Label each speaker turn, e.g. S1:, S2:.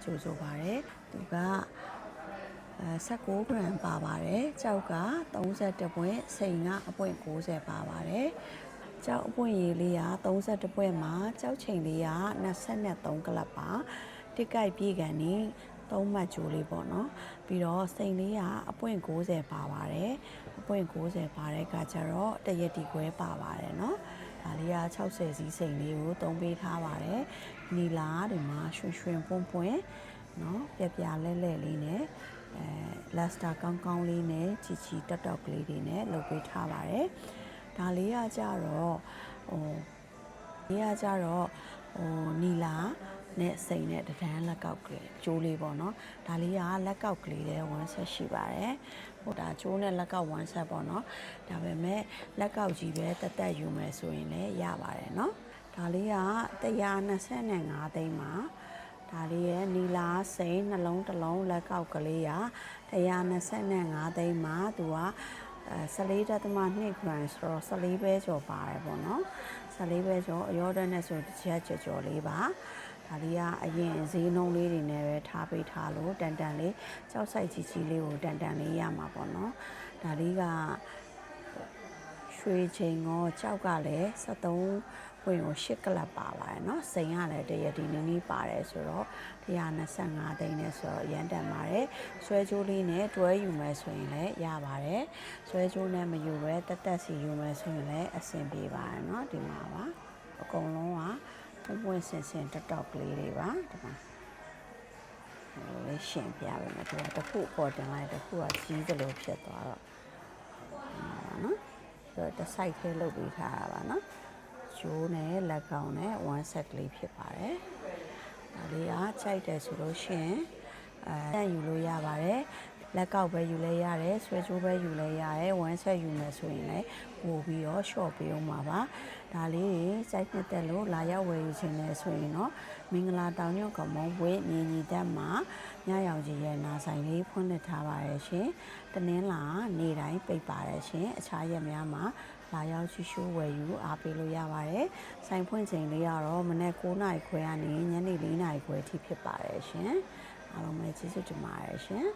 S1: ကြိုဆိုပါတယ်သူက19 gram ပါပါတယ်ကြောက်က31ပွင့်စိန်ကအပွင့်90ပါပါတယ်ကြောက်အပွင့်ရည်လေးက31ပွင့်မှာကြောက်ချိန်လေးက23ကလပ်ပါတစ်ကိုက်ပြေးကန်နေ3မှတ်ကြိုးလေးပေါ့နော်ပြီးတော့စိန်လေးကအပွင့်90ပါပါတယ်အပွင့်90ပါတဲ့ကကြတော့တရက်တီခွဲပါပါတယ်နော်ဒါလေးက60စီးစိန်လေးကိုသုံးပေးထားပါတယ်နီလာဒီမှာရွှင်ရွှင်ပွန့်ပွန့်နော်ပြပြလဲလဲလေးနဲ့လက်စတာကောင်းကောင်းလေးနဲ့ချီချီတက်တောက်ကလေးတွေနဲ့လုပ်ပေးထားပါတယ်ဒါလေးကကြတော့နီလာနဲ့စိန်နဲ့တဒန်းလက်ကောက်ကလေးကျိုးလေးပေါ့နော်ဒါလေးကလက်ကောက်ကလေးတဲ့1 set ရှိပါတယ်ဟိုဒါကျိုးနဲ့လက်ကောက်1 set ပေါ့နော်ဒါပေမဲ့လက်ကောက်ကြီးပဲတက်တက်ယူမယ်ဆိုရင်လည်းရပါတယ်နော်ဒါလေးက125သိန်းပါဒါလေးရဲ့နီလာစိန်နှလုံးတစ်လုံးလက်ကောက်ကလေးက125သိန်းမှာသူက14.2 gram ဆိုတော့14ပဲကျော်ပါတယ်ပေါ့နော်14ပဲကျော်အရောဒက်နဲ့ဆိုတစ်ချက်ကြော်လေးပါဒါလေးကအရင်ဈေးနှုန်းလေးတွေနဲ့ပဲထားပေးထားလို့တန်တန်လေးကြောက်ဆိုင်ကြီးလေးကိုတန်တန်လေးရမှာပေါ့နော်ဒါလေးကရွှေချိန်ရောကြောက်ကလည်း73ပွင့်ကို8ကလပ်ပါပါတယ်เนาะစိန်ကလည်းတရက်ဒီနည်းနည်းပါတယ်ဆိုတော့125သိန်းနဲ့ဆိုတော့ရန်တန်ပါတယ်ဆွဲကြိုးလေးနဲ့တွဲယူမယ်ဆိုရင်လည်းရပါတယ်ဆွဲကြိုးနဲ့မယူပဲတက်စီယူမယ်ဆိုရင်လည်းအဆင်ပြေပါတယ်เนาะဒီမှာပါအကုန်လုံးကပွင့်စင်စင်တက်တော့ကလေးတွေပါဒီမှာလေးရှင်းပြပါမယ်သူကတစ်ခုပေါ်တင်လိုက်တစ်ခုကကြီးသလိုဖြစ်သွားတော့เนาะတစ်ဆိုင်ထဲလုပ်ပေးထားတာပါเนาะကျိုးနဲ့လက်ကောင်းနဲ့1 set ကလေးဖြစ်ပါတယ်ဒါလေးကကြိုက်တယ်ဆိုလို့ရှိရင်တက်ယူလို့ရပါတယ်လက်ကောက်ပဲယူလဲရတယ်ဆွဲကြိုးပဲယူလဲရတယ်1 set ယူမယ်ဆိုရင်လည်းပို့ပြီးတော့ short ပေးအောင်ပါဒါလေးတွေစိုက်နှစ်တက်လို့လာရောက်ဝယ်ယူခြင်းလဲဆိုရင်တော့မင်္ဂလာတောင်ညွန့်ကမုံဝေးမြင်းကြီးတက်မှာညရောင်ကြီးရဲ့နာဆိုင်လေးဖွင့်လှစ်ထားပါတယ်ရှင်တနင်္လာနေ့တိုင်းပိတ်ပါတယ်ရှင်အခြားရက်များမှာလာရောက်ရှိရှိဝယ်ယူအားပေးလို့ရပါတယ်ဆိုင်ဖွင့်ချိန်လေးကတော့မနေ့9:00 နာရီခွဲကနေညနေ4:00 နာရီခွဲအထိဖြစ်ပါတယ်ရှင်အားလုံးပဲကျေးဇူးတင်ပါတယ်ရှင်